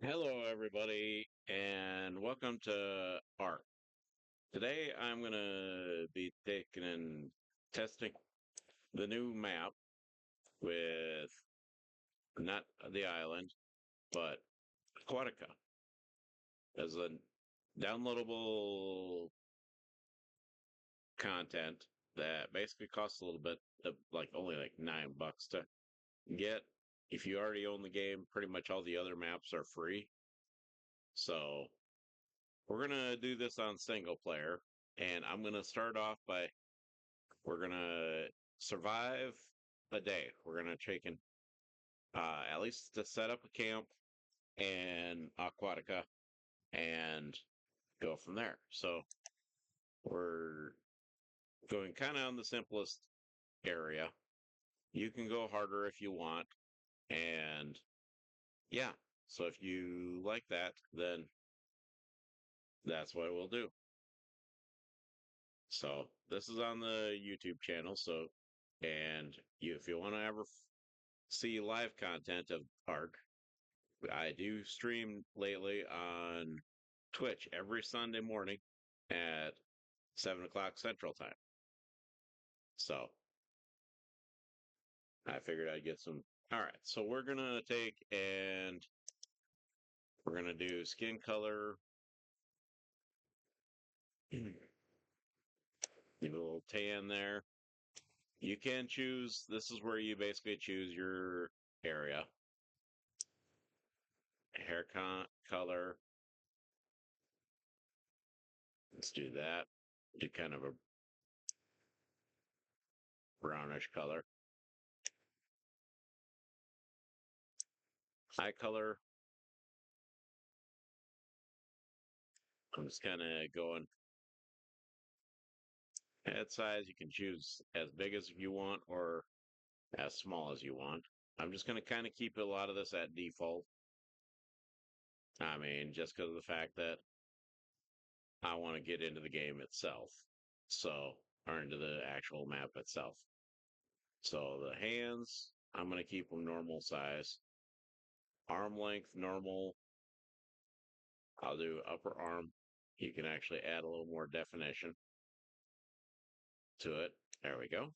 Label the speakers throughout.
Speaker 1: Hello, everybody, and welcome to ARK. Today, I'm going to be taking and testing the new map with not the island, but Aquatica as a downloadable content that basically costs a little bit of only like $9 to get. If you already own the game, pretty much all the other maps are free. So we're gonna do this on single player, and I'm gonna start off by we're gonna survive a day. We're gonna take in at least to set up a camp and Aquatica and go from there. So we're going kind of on the simplest area. You can go harder if you want, and yeah. So if you like that, then that's what we'll do. So this is on the YouTube channel. So, and if you want to ever see live content of ARK, I do stream lately on Twitch every Sunday morning at 7 o'clock Central Time. So I figured I'd get some. All right, so we're gonna take and we're gonna do skin color. Leave a little tan there. You can choose. This is where you basically choose your area. Hair color. Let's do that. Do kind of a brownish color. Eye color. I'm just kind of going head size. You can choose as big as you want or as small as you want. I'm just going to kind of keep a lot of this at default. I mean, just because of the fact that I want to get into the game itself. So, or into the actual map itself. So the hands, I'm going to keep them normal size. Arm length, normal. I'll do upper arm. You can actually add a little more definition to it. There we go.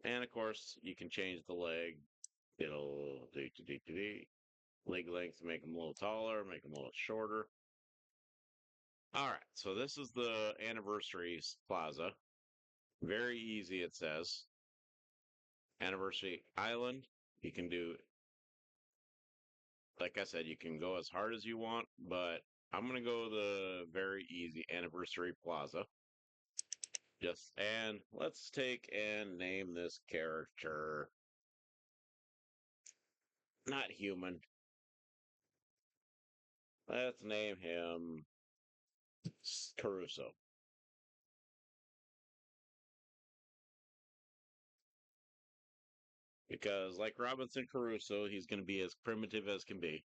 Speaker 1: And of course, you can change the leg. It'll do leg length, make them a little taller, make them a little shorter. All right, so this is the anniversary plaza. Very easy, it says. Anniversary Island. You can do, like I said, you can go as hard as you want, but I'm going to go the very easy Anniversary Plaza. And let's take and name this character not human. Let's name him Caruso. Because, like Robinson Crusoe, he's going to be as primitive as can be.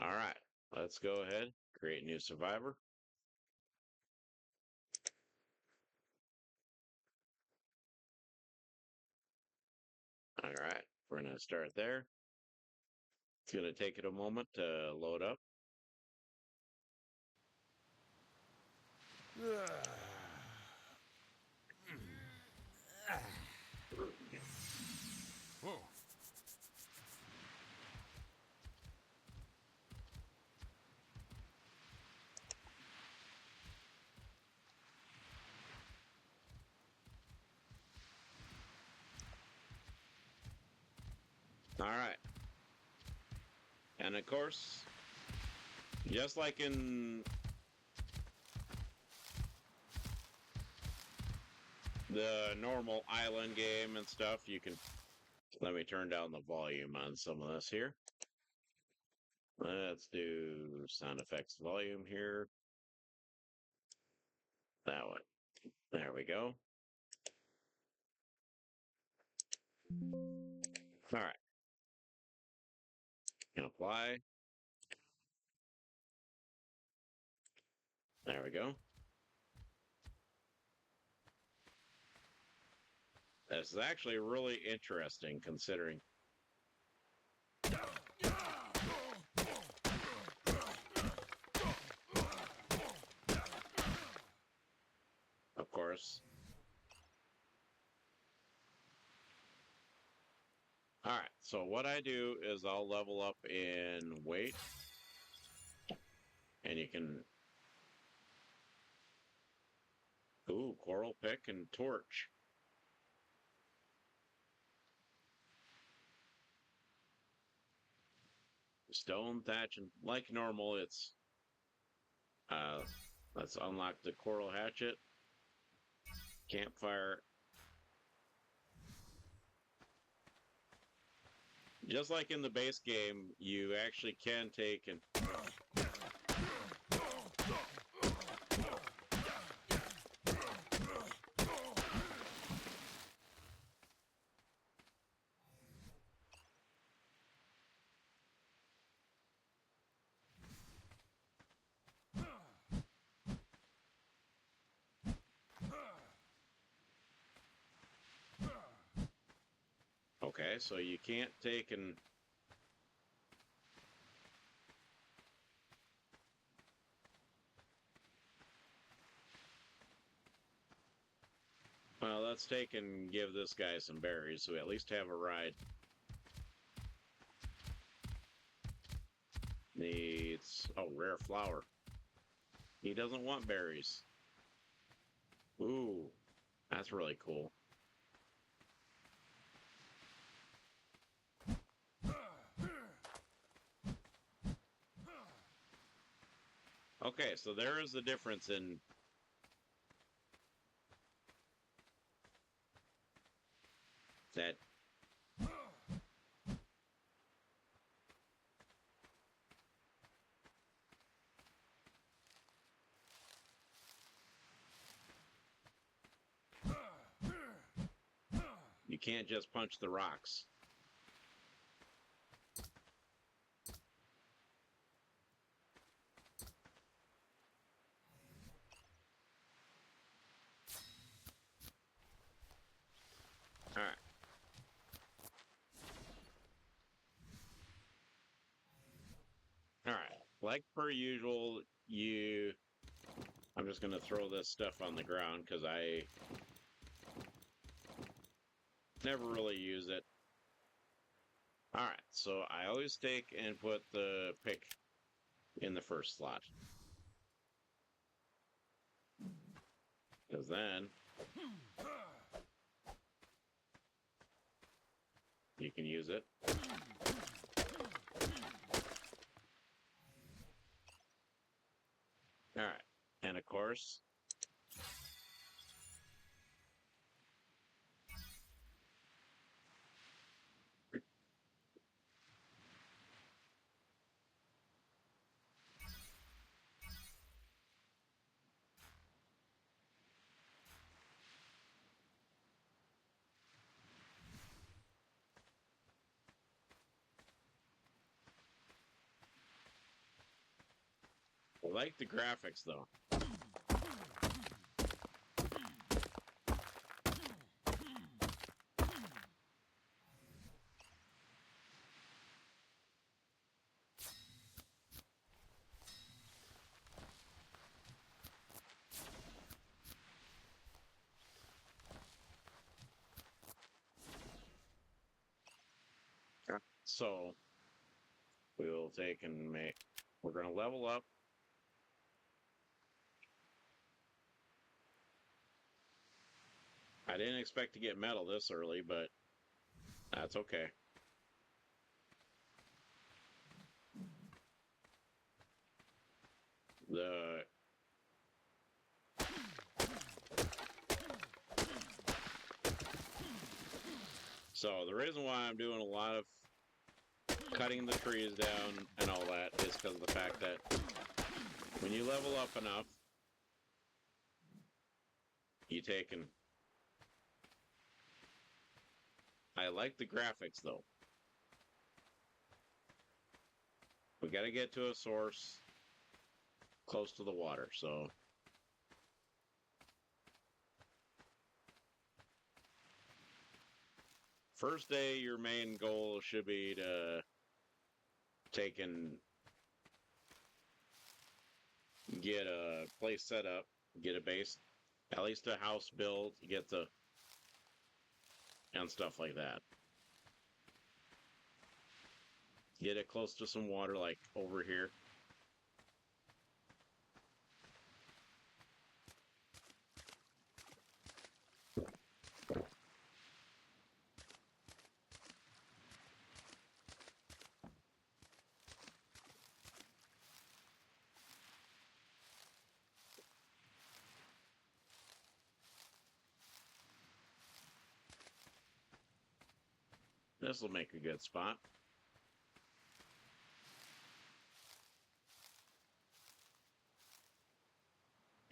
Speaker 1: All right, let's go ahead, create new survivor. All right, we're going to start there. It's going to take it a moment to load up.
Speaker 2: Whoa.
Speaker 1: All right. And of course, just like in the normal island game and stuff, you can. Let me turn down the volume on some of this here. Let's do sound effects volume here. That one. There we go. All right. Apply. There we go. This is actually really interesting considering. course. Alright, so what I do is I'll level up in weight. And you can... Ooh, coral pick and torch. Stone thatch, and like normal, it's... let's unlock the coral hatchet. Campfire. Just like in the base game, you actually can take and... Okay, so you can't take and... Well, let's take and give this guy some berries so we at least have a ride. Needs... Oh, rare flower. He doesn't want berries. Ooh, that's really cool. Okay, so there is the difference in... that... You can't just punch the rocks. Alright. Alright. Like per usual, you... I'm just going to throw this stuff on the ground because I never really use it. Alright, so I always take and put the pick in the first slot. Because then you can use it. Alright, and of course, I like the graphics though. So we will take and make, we're going to level up. I didn't expect to get metal this early, but that's okay. So the reason why I'm doing a lot of cutting the trees down and all that is because of the fact that when you level up enough, you take and... I like the graphics though. We got to get to a source close to the water, so... First day, your main goal should be to take and get a place set up, get a base at least a house built, you get the, and stuff like that. Get it close to some water, like over here. This will make a good spot.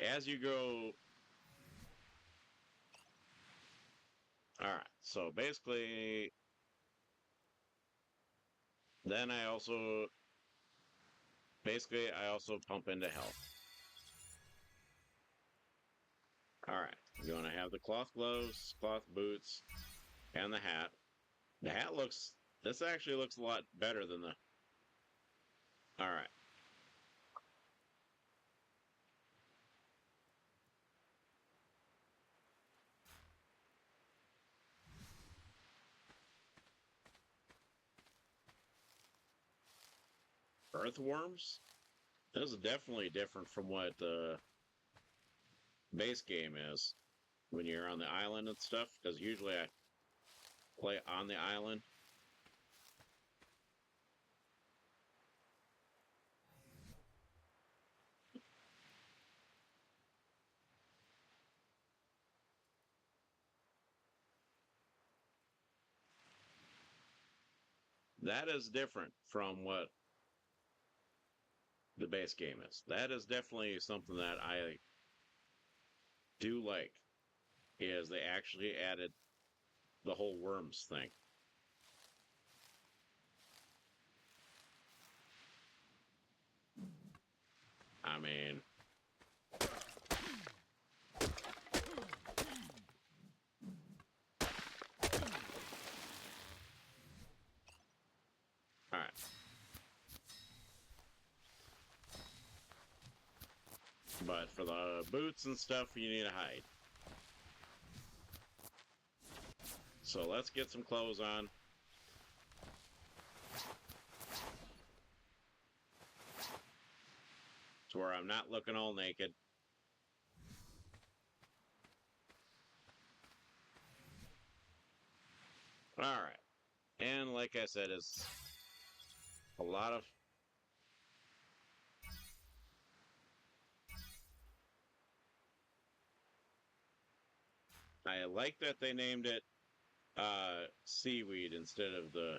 Speaker 1: As you go... Alright, so basically... Then I also... Basically, I also pump into health. Alright, you want to have the cloth gloves, cloth boots, and the hat. The hat looks... This actually looks a lot better than the... Alright. Earthworms? This is definitely different from what the base game is when you're on the island and stuff, because usually I play on the island. That is different from what the base game is. That is definitely something that I do like, is they actually added the whole worms thing. I mean, all right. But for the boots and stuff, you need to hide. So let's get some clothes on. To where I'm not looking all naked. Alright. And like I said, it's a lot of... I like that they named it seaweed instead of the...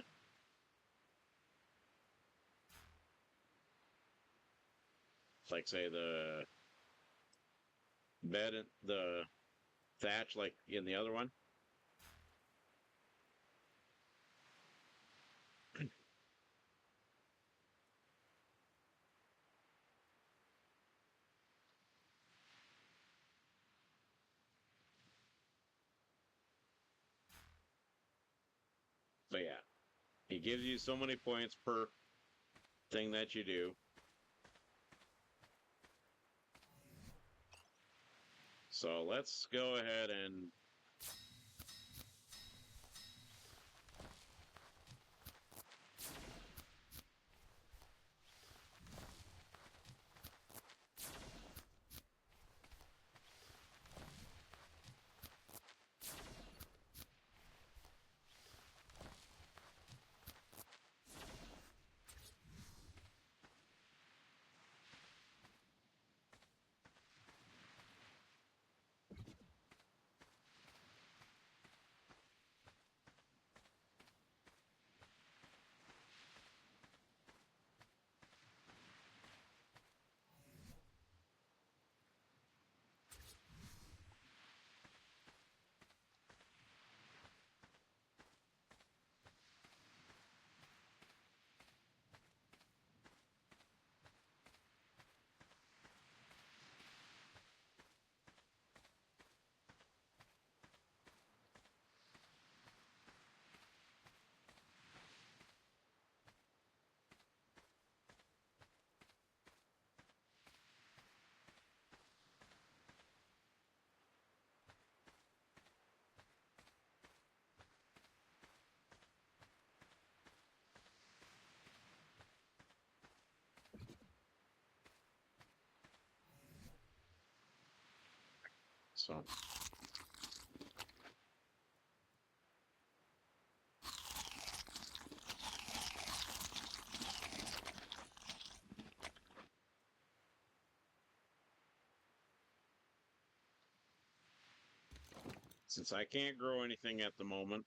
Speaker 1: Like, say, the bed, the thatch, like in the other one. But yeah, he gives you so many points per thing that you do. So let's go ahead and... So. Since I can't grow anything at the moment,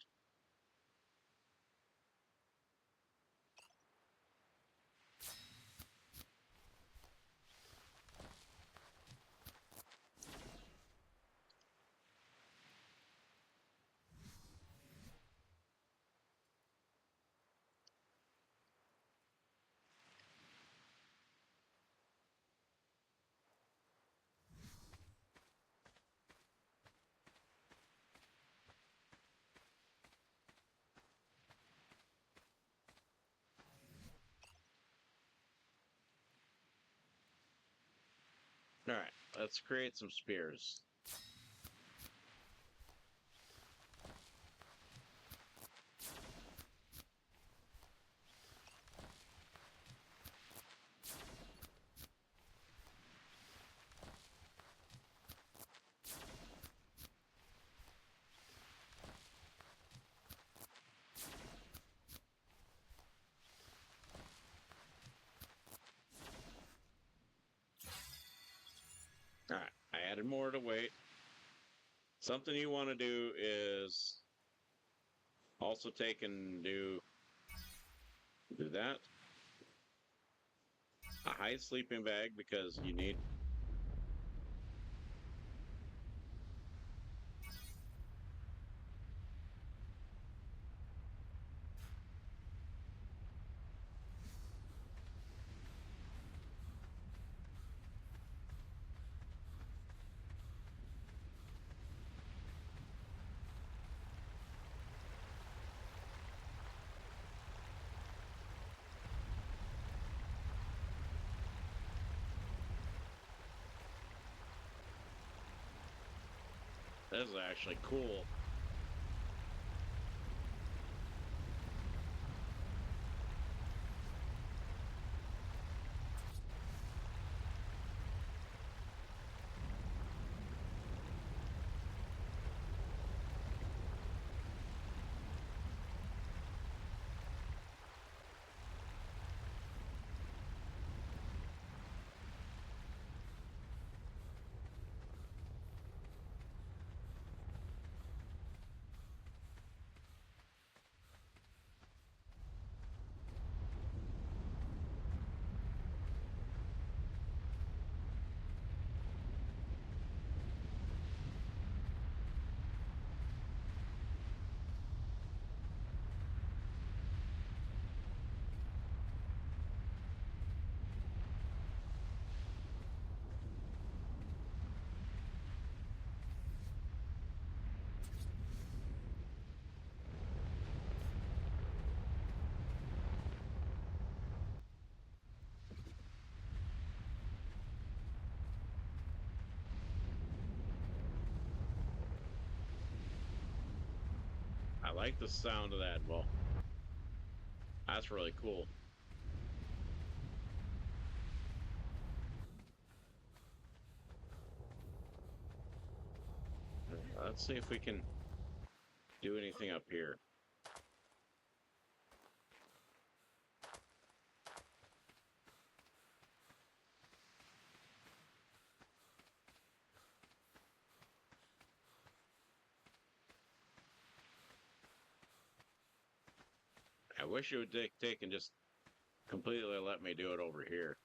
Speaker 1: all right, let's create some spears. All right, I added more to weight. Something you want to do is also take and do that. A hide sleeping bag because you need. This is actually cool. I like the sound of that. Well, that's really cool. Let's see if we can do anything up here. I wish you would take and just completely let me do it over here.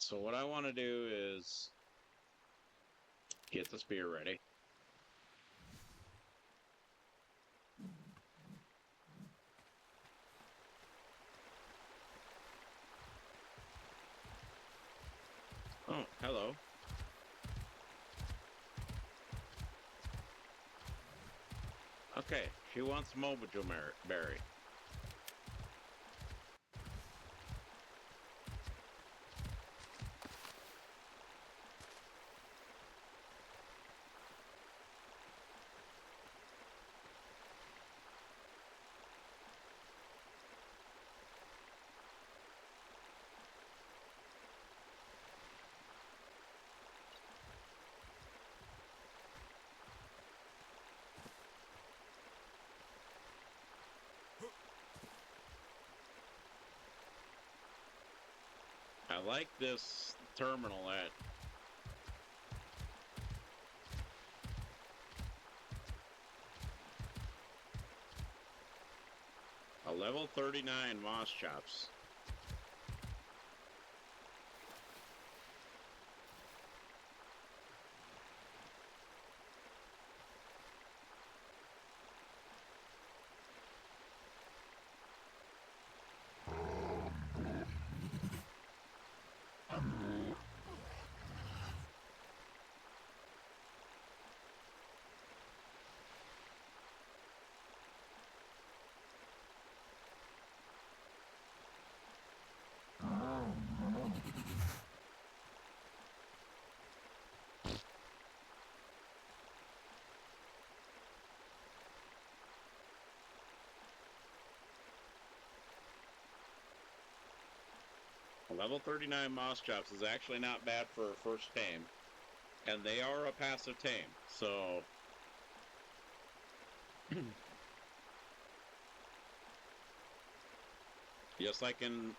Speaker 1: So what I want to do is get the spear ready. Oh, hello. Okay, she wants Mojo Berry. I like this terminal at a level 39 Moss Chops. A level 39 Moss Chops is actually not bad for a first tame. And they are a passive tame, so just like in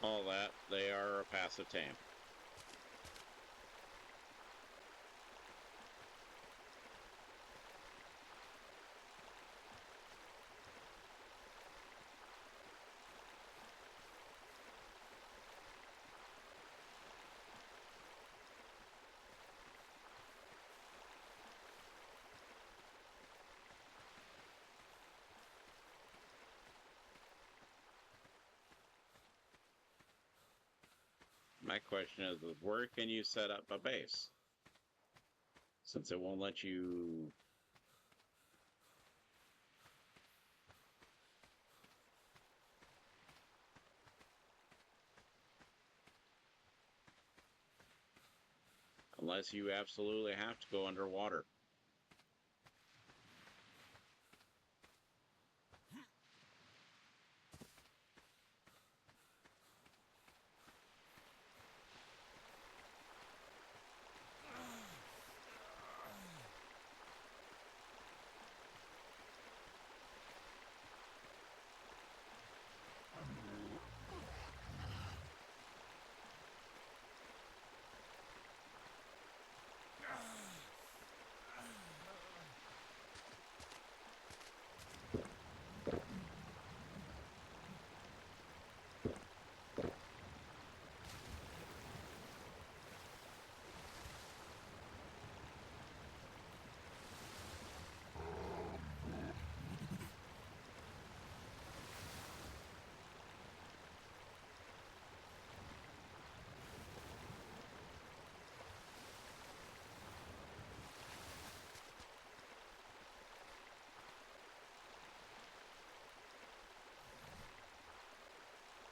Speaker 1: all that, they are a passive tame. My question is, where can you set up a base? Since it won't let you... Unless you absolutely have to go underwater.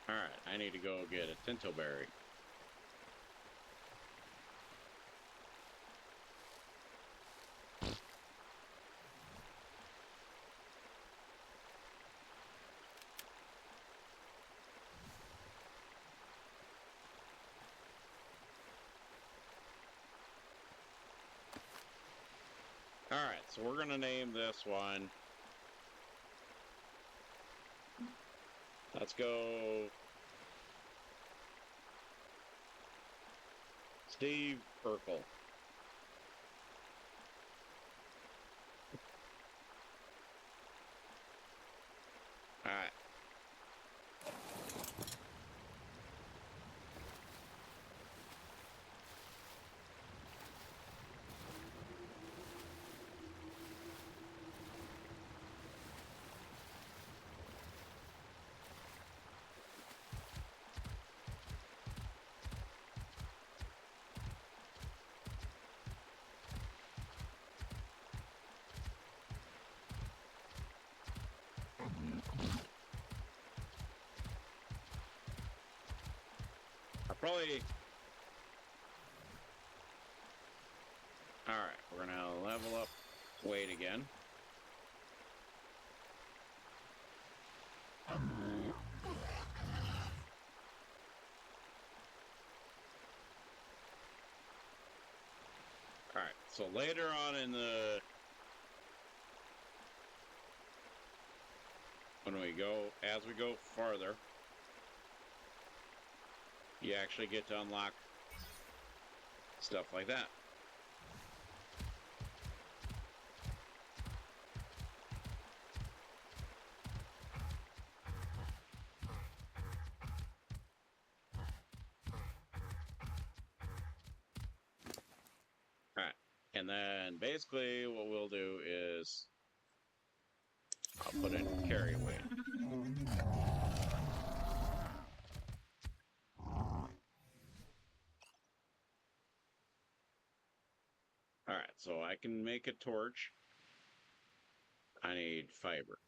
Speaker 1: Alright, I need to go get a Tintoberry. Alright, so we're going to name this one. Let's go... Steve Urkel. Alright. probably... Alright, we're gonna level up weight again. Alright, so later on in the... as we go farther, you actually get to unlock stuff like that. Alright, and then basically what we'll do is I'll put in carry weight. Alright, so I can make a torch. I need fiber.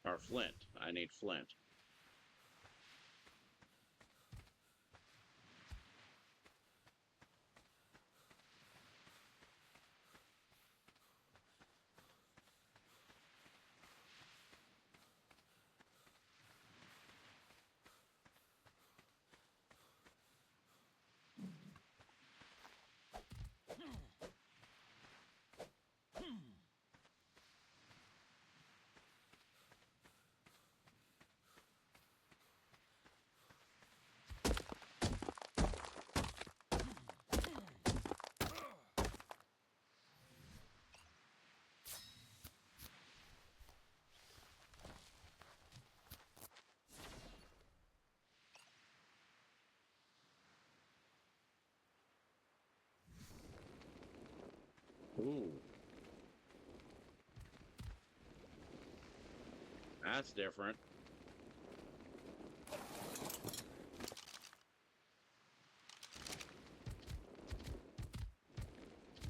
Speaker 1: Or flint. I need flint. Ooh. That's different.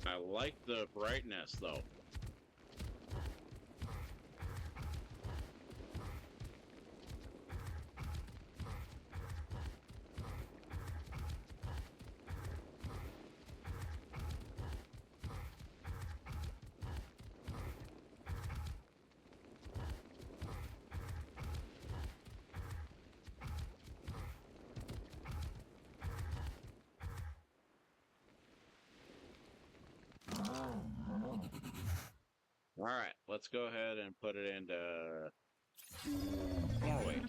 Speaker 1: I like the brightness, though. All right, let's go ahead and put it into more weight.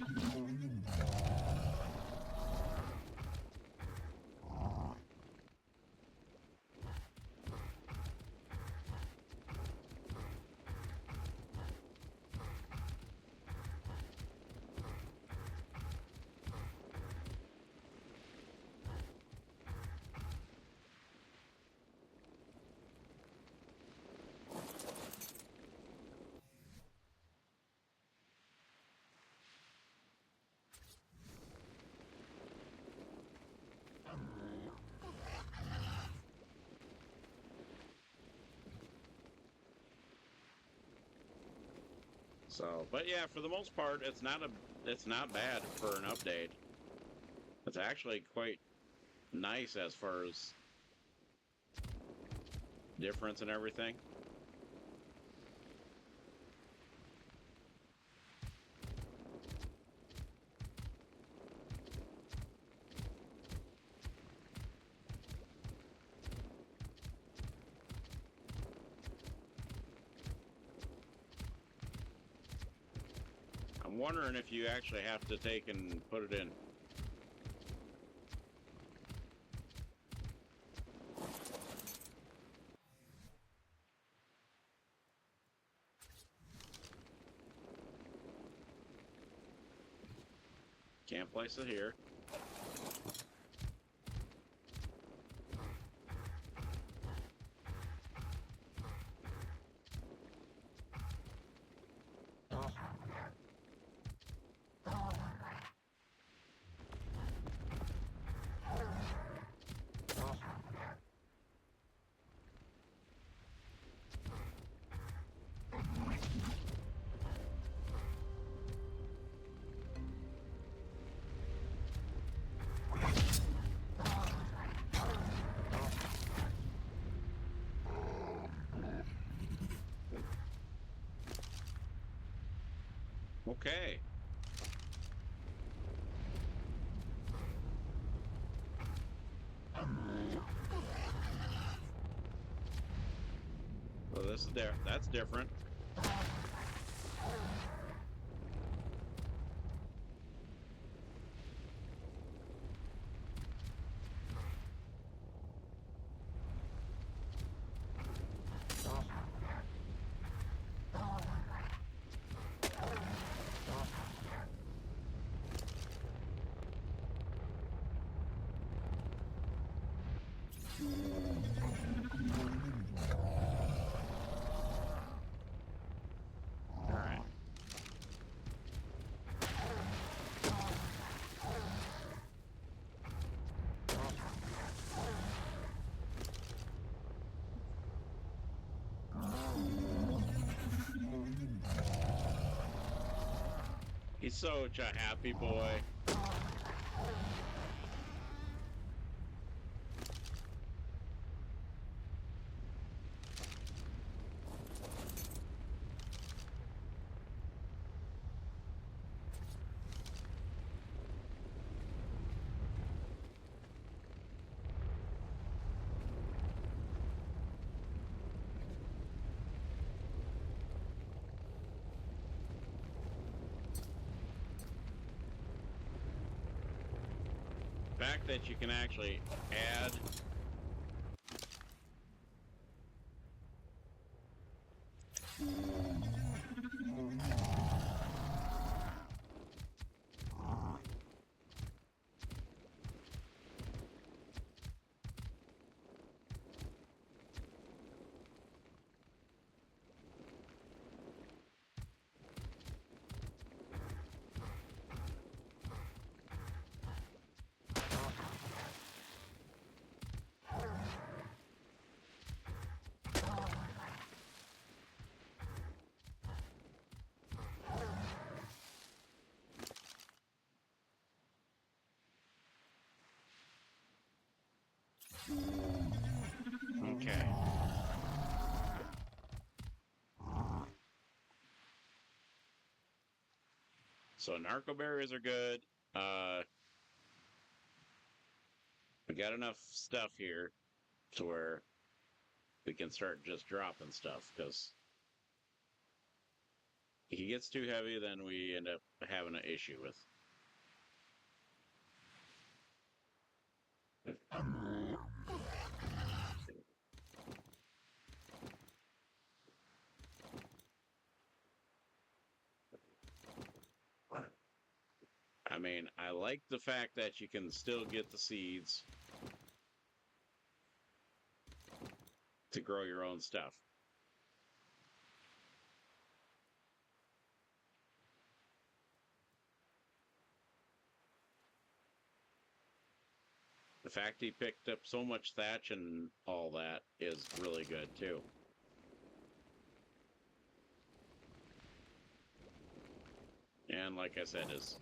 Speaker 1: So, but yeah, for the most part, it's not bad for an update. It's actually quite nice as far as difference and everything. I'm wondering if you actually have to take and put it in. Can't place it here. Okay. Well, this is there. That's different. All right. He's such a happy boy. The fact that you can actually add okay. So narco berries are good. We got enough stuff here to where we can start just dropping stuff because if he gets too heavy, then we end up having an issue with. I mean, I like the fact that you can still get the seeds to grow your own stuff. The fact he picked up so much thatch and all that is really good too. And like I said, is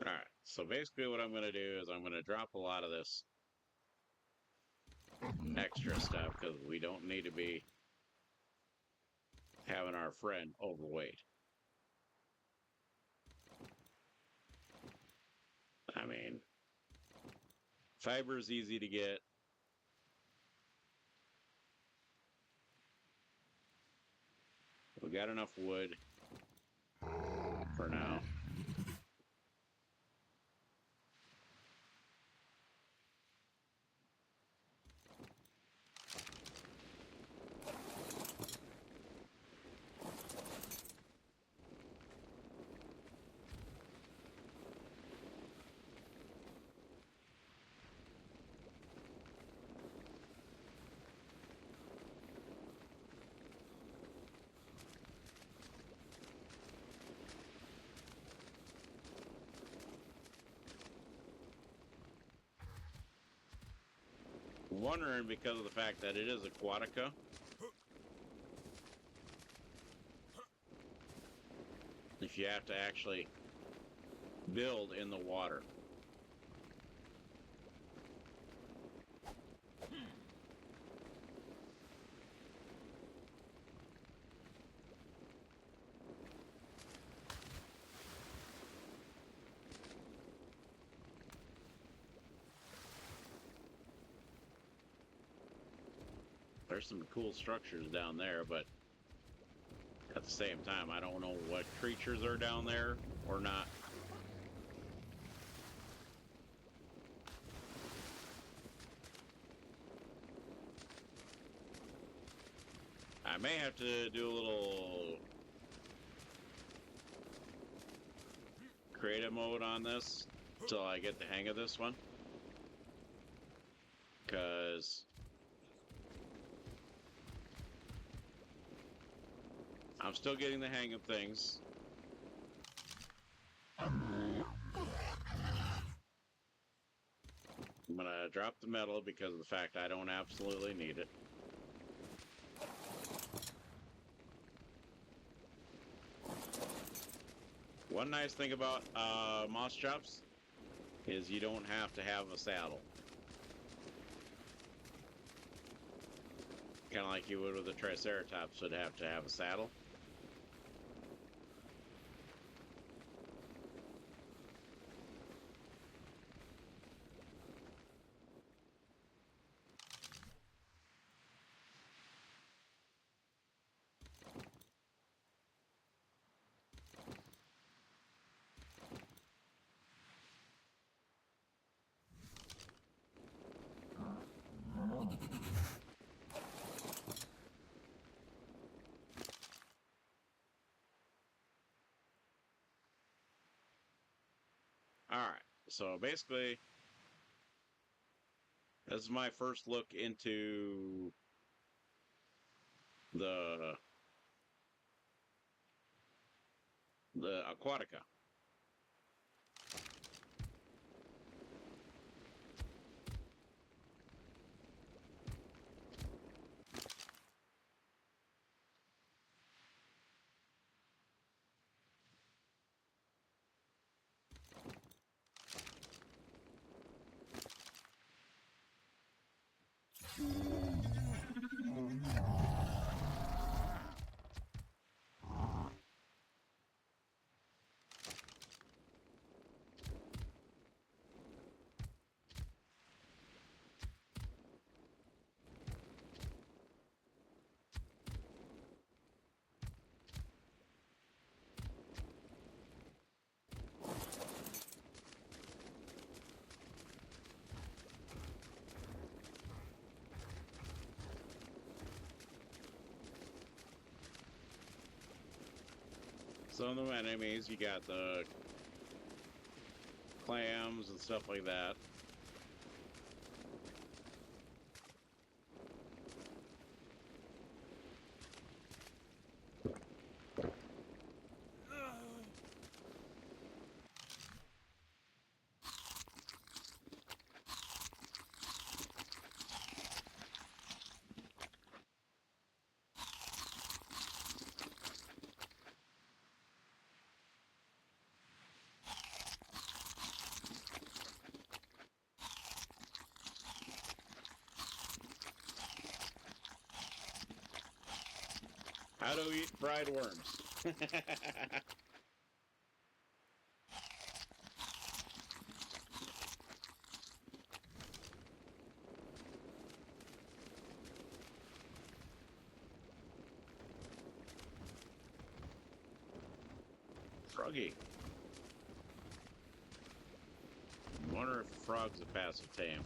Speaker 1: all right. So basically, what I'm going to do is I'm going to drop a lot of this extra stuff because we don't need to be having our friend overweight. I mean, fiber is easy to get. We got enough wood for now. Wondering because of the fact that it is Aquatica. If you have to actually build in the water. There's some cool structures down there, but at the same time, I don't know what creatures are down there or not. I may have to do a little creative mode on this until I get the hang of this one. Because I'm still getting the hang of things. I'm gonna drop the metal because of the fact I don't absolutely need it. One nice thing about moss chops is you don't have to have a saddle. Kind of like you would with a Triceratops would have to have a saddle. Alright, so basically, this is my first look into the Aquatica. Some of the enemies, you got the clams and stuff like that. How to eat fried worms. Froggy. Wonder if a frog's a passive tame.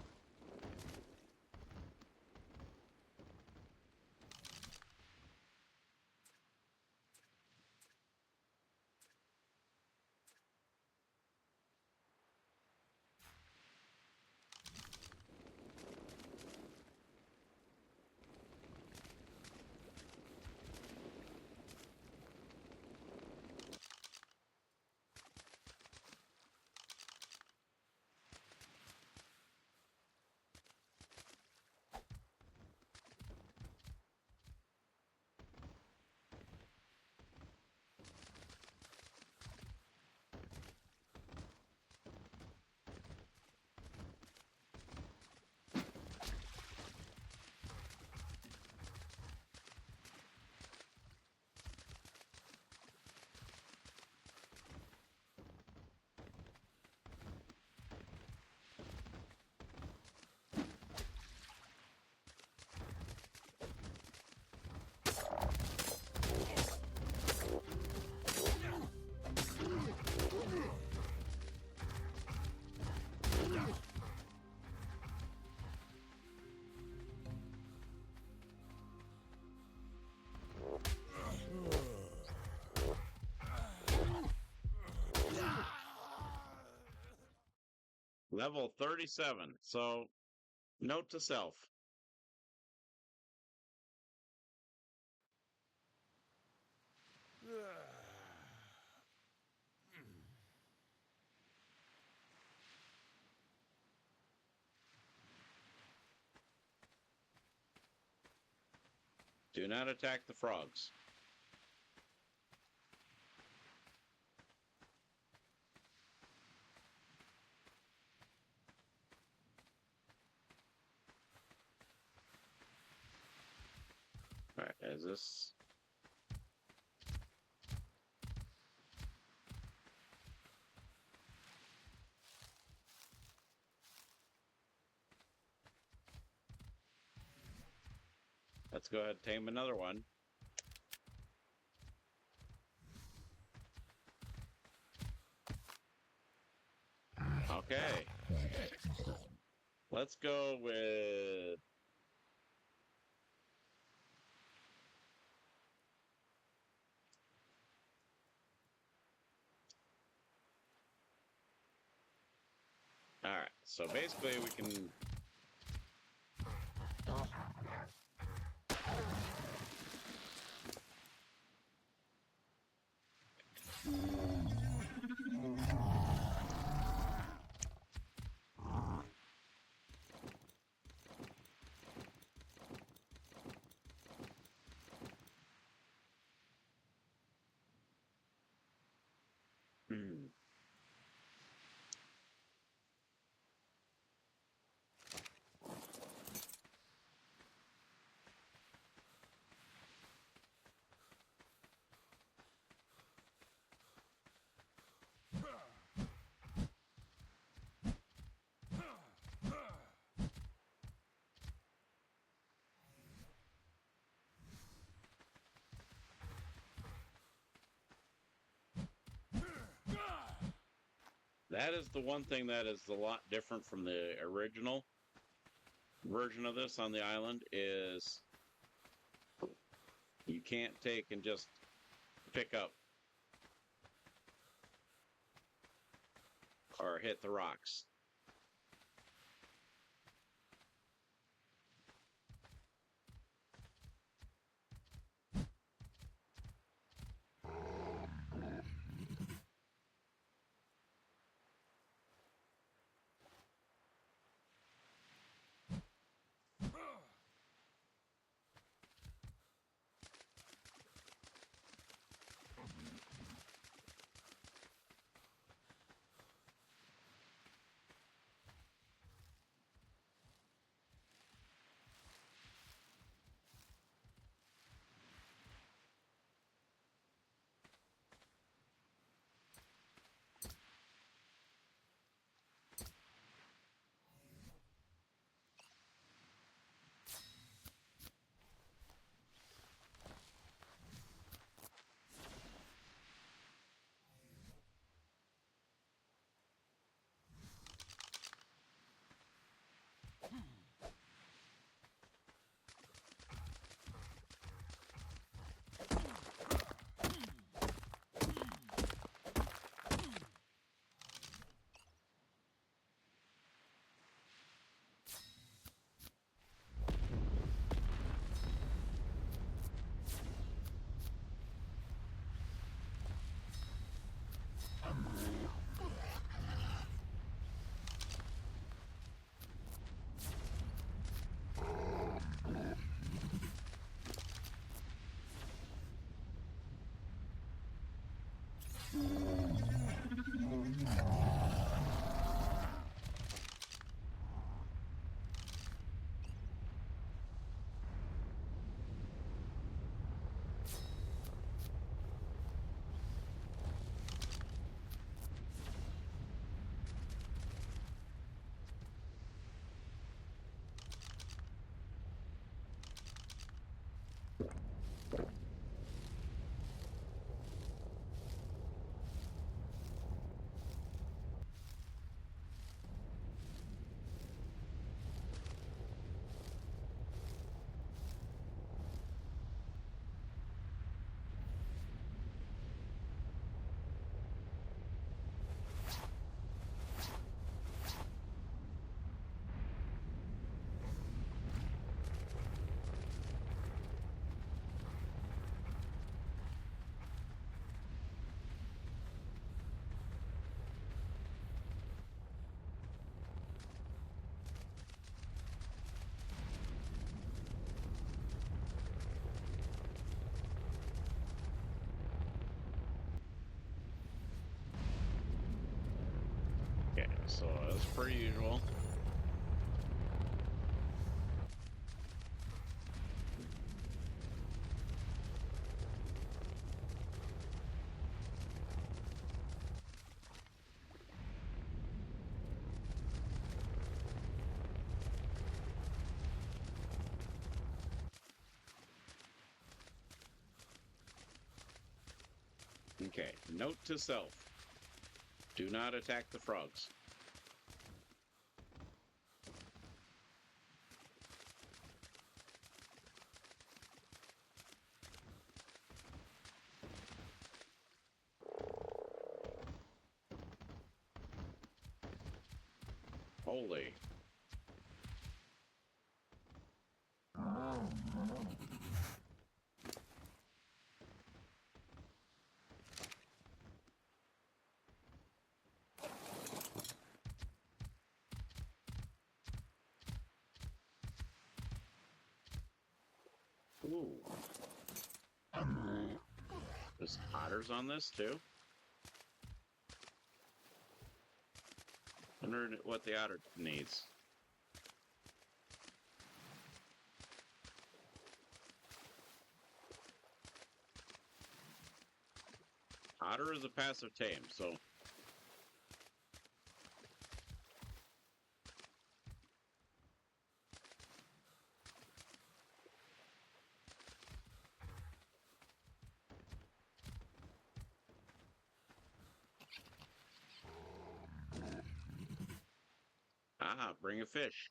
Speaker 1: Level 37. So, note to self. Do not attack the frogs. All right, is this... Let's go ahead and tame another one. Okay. Let's go with... All right, so basically we can... Hmm. That is the one thing that is a lot different from the original version of this on the island is you can't take and just pick up or hit the rocks. So as per usual. Okay, note to self. Do not attack the frogs. Holy. Ooh. There's otters on this too? I wonder what the otter needs. Otter is a passive tame, so... Ah, bring a fish.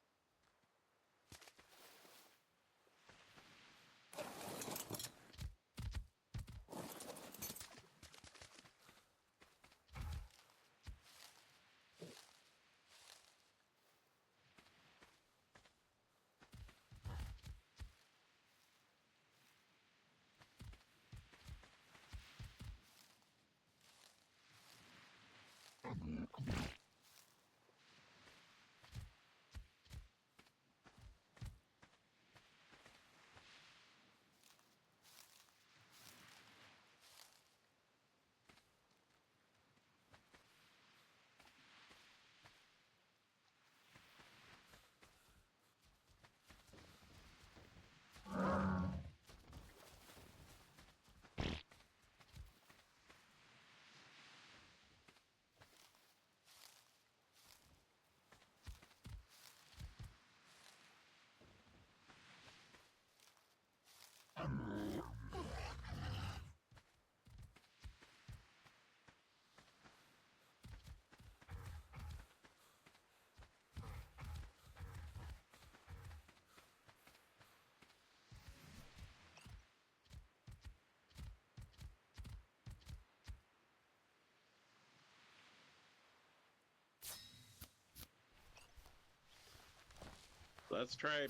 Speaker 1: Let's try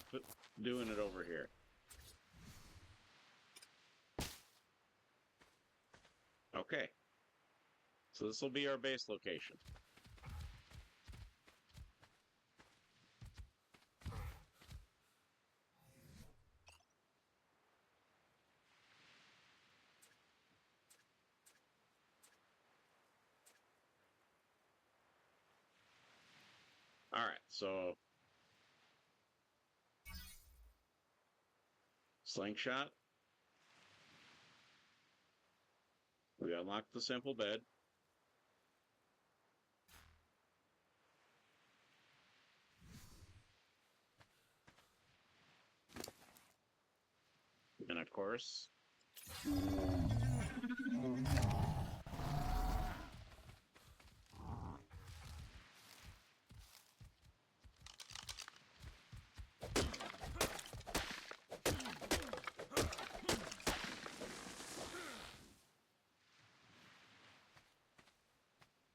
Speaker 1: doing it over here. Okay. So this will be our base location. Alright, so... Slingshot. We unlocked the simple bed. And of course...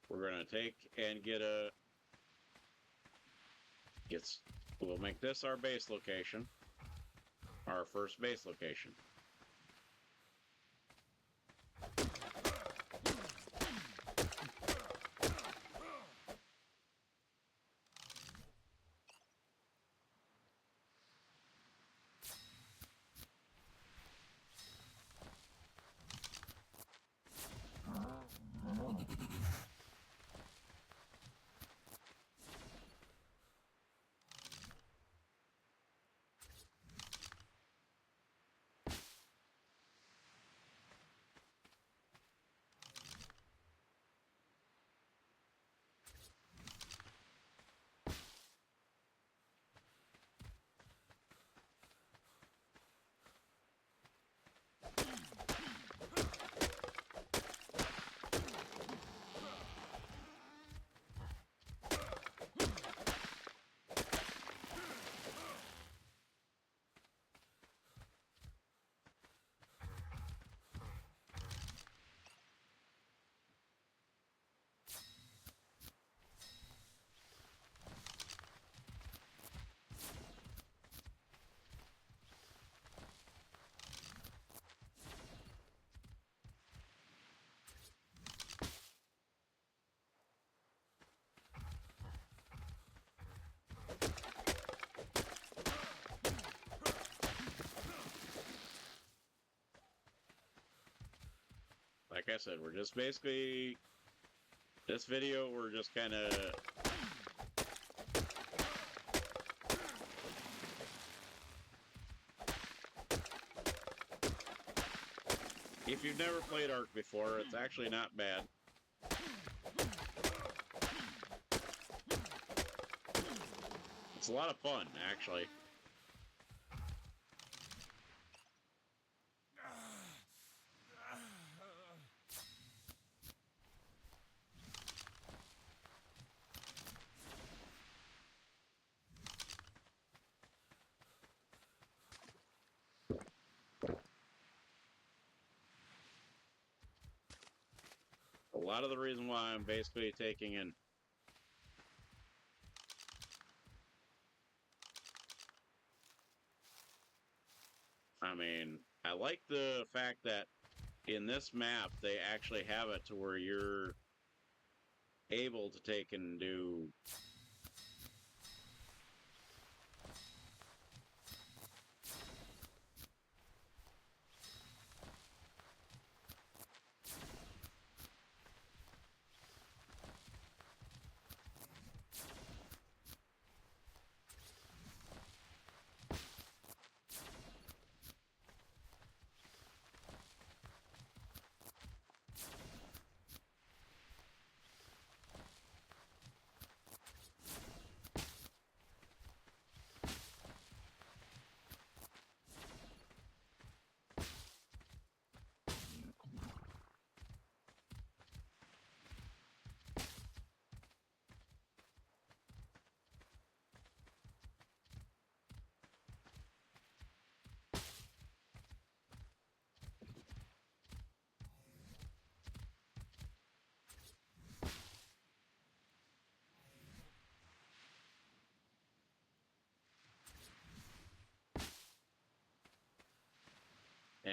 Speaker 1: We're going to take and get a... We'll make this our base location. Our first base location. like I said, we're just basically, this video, we're just kind of, if you've never played ARK before, it's actually not bad. It's a lot of fun, actually. A lot of the reason why I'm basically taking in, I mean, I like the fact that in this map, they actually have it to where you're able to take and do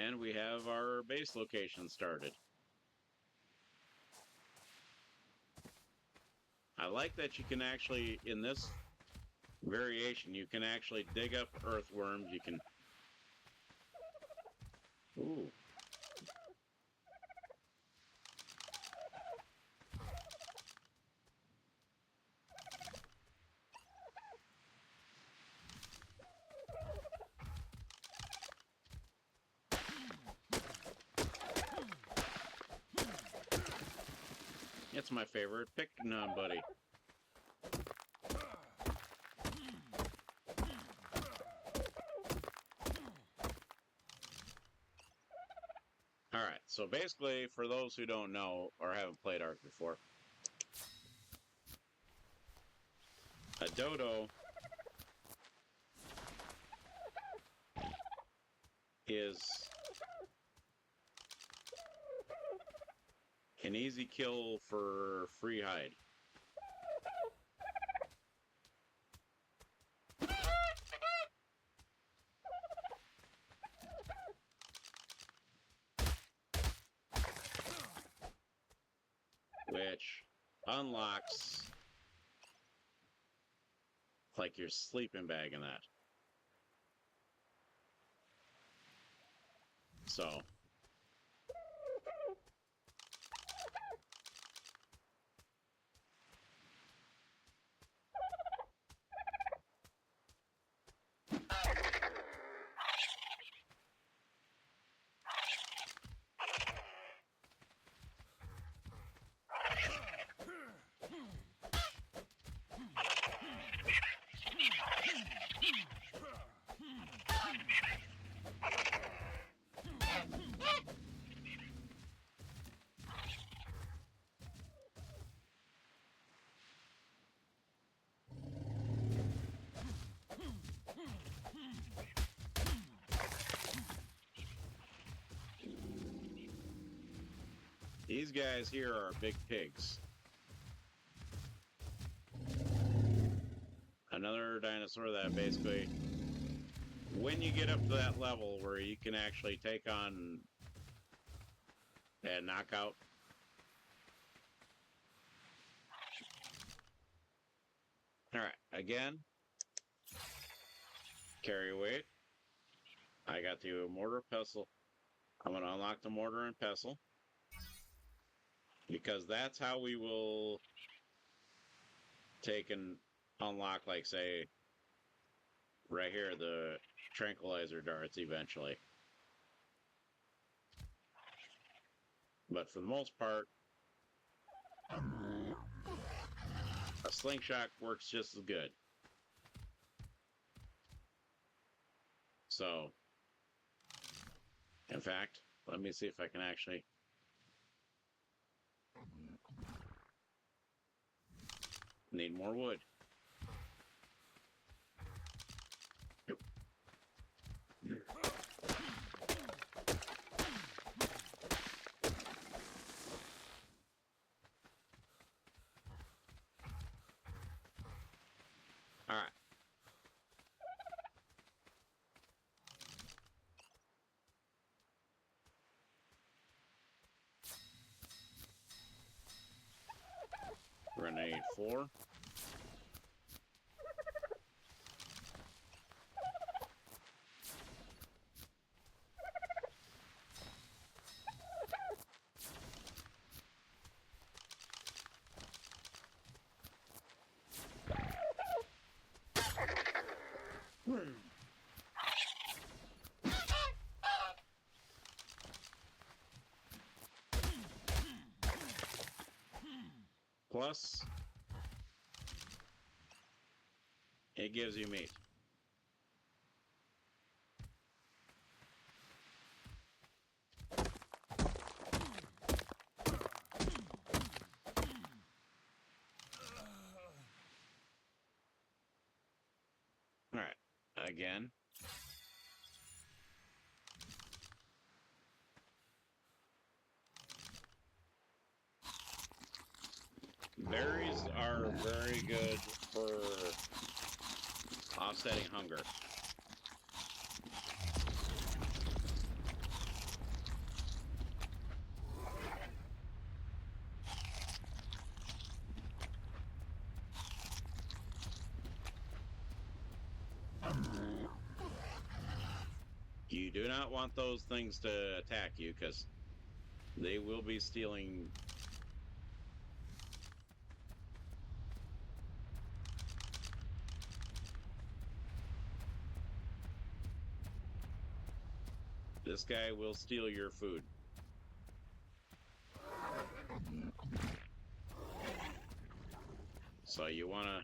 Speaker 1: and we have our base location started. I like that you can actually, in this variation, you can actually dig up earthworms. You can... Ooh. It's my favorite. Pick none, buddy. Alright, so basically, for those who don't know or haven't played ARK before, a dodo is an easy kill for free hide. Which unlocks like your sleeping bag and that. So these guys here are big pigs. Another dinosaur that basically, when you get up to that level where you can actually take on and knock out. Alright, again, carry weight. I got the mortar pestle. I'm going to unlock the mortar and pestle. Because that's how we will take and unlock, like, say, right here, the tranquilizer darts eventually. But for the most part, a slingshot works just as good. So, in fact, let me see if I can actually... Need more wood. All right. We're gonna need 4. Plus, it gives you meat. All right. Again. Berries are very good for offsetting hunger. You do not want those things to attack you because they will be stealing. This guy will steal your food. So you want to...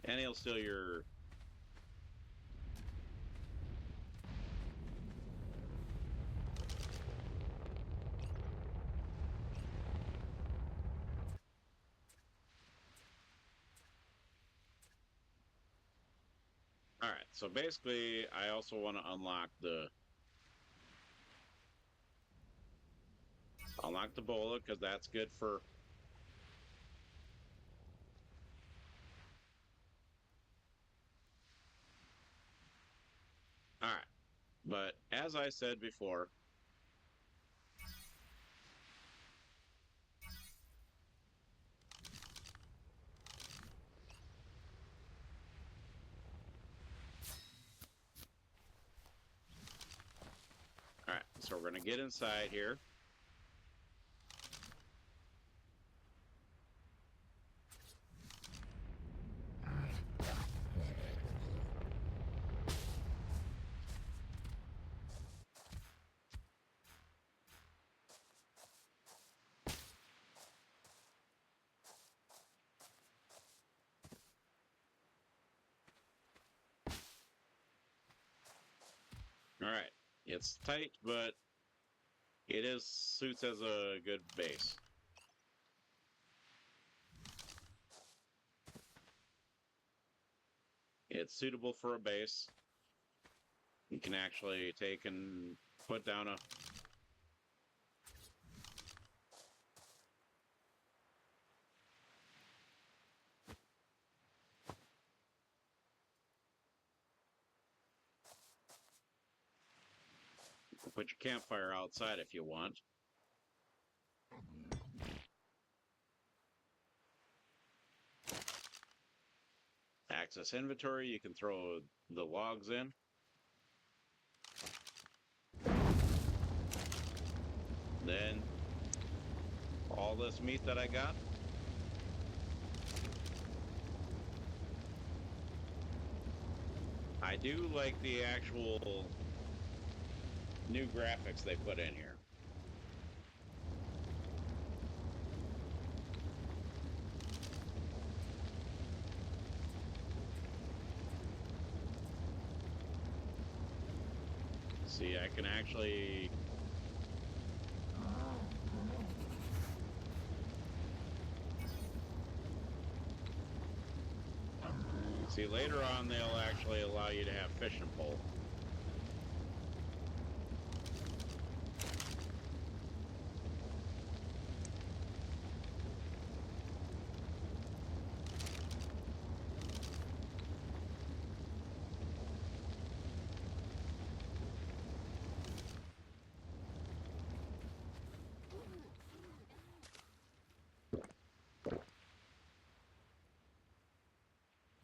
Speaker 1: And he'll steal your... All right, so basically, I also want to unlock the bola because that's good for... All right, but as I said before, all right, so we're going to get inside here. All right, it's tight, but it is suits as a good base. It's suitable for a base. You can actually take and put down a... Put your campfire outside if you want. access inventory, you can throw the logs in. Then all this meat that I got, I do like the actual new graphics they put in here. See, I can actually... See, later on, they'll actually allow you to have fishing pole.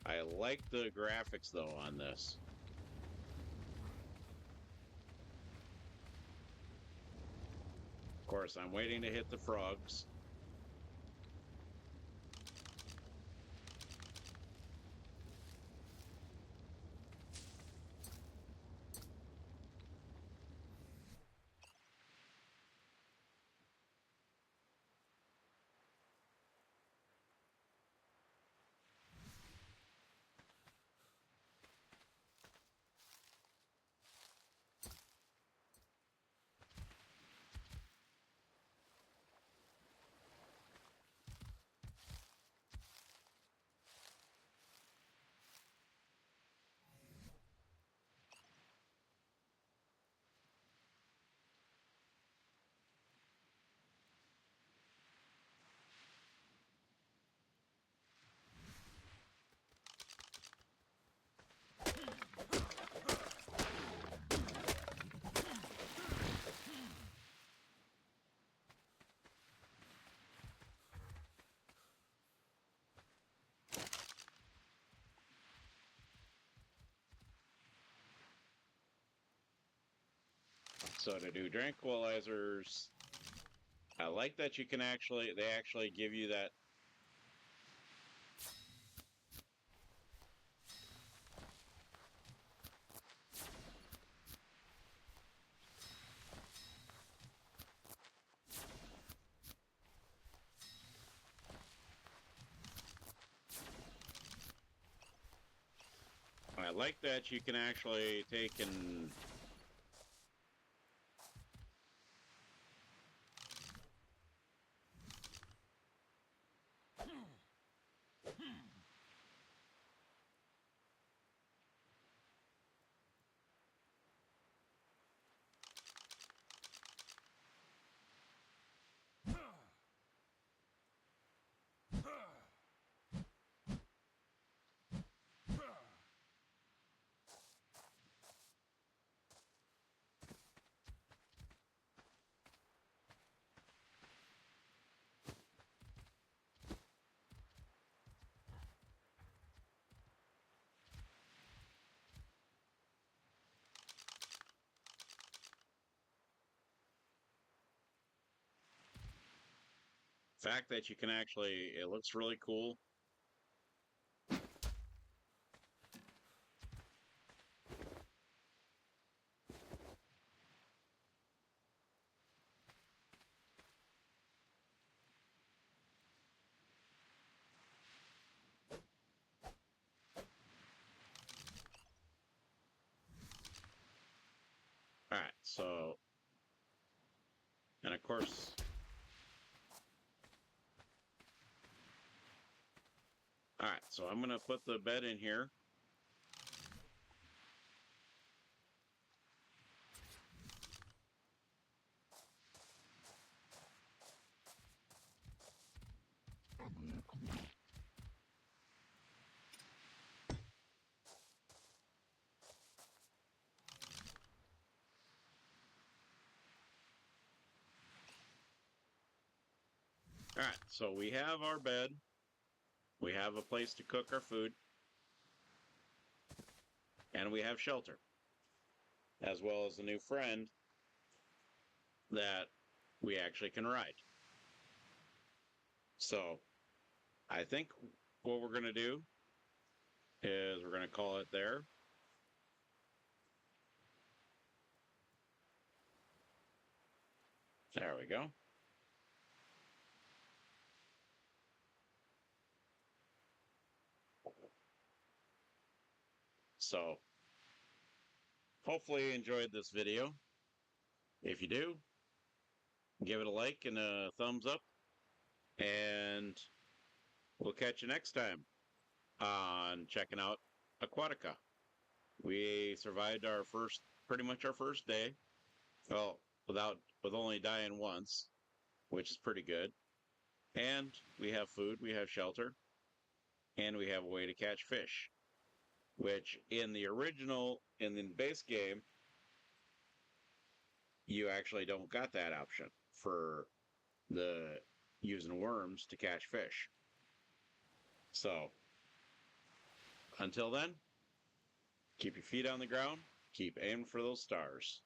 Speaker 1: I like the graphics, though, on this. Of course, I'm waiting to hit the frogs. So to do tranquilizers, I like that you can they actually give you that. I like that you can actually take and fact that you can actually, it looks really cool. All right, so, and of course, all right, so I'm going to put the bed in here. All right, so we have our bed. We have a place to cook our food. and we have shelter, as well as a new friend that we actually can ride. So I think what we're going to do is we're going to call it there. There we go. So hopefully you enjoyed this video. If you do, give it a like and a thumbs up, and we'll catch you next time on checking out Aquatica. We survived pretty much our first day. Well, with only dying once, which is pretty good. And we have food, we have shelter, and we have a way to catch fish. Which in the base game, you actually don't got that option for the using worms to catch fish. So until then, keep your feet on the ground, keep aiming for those stars.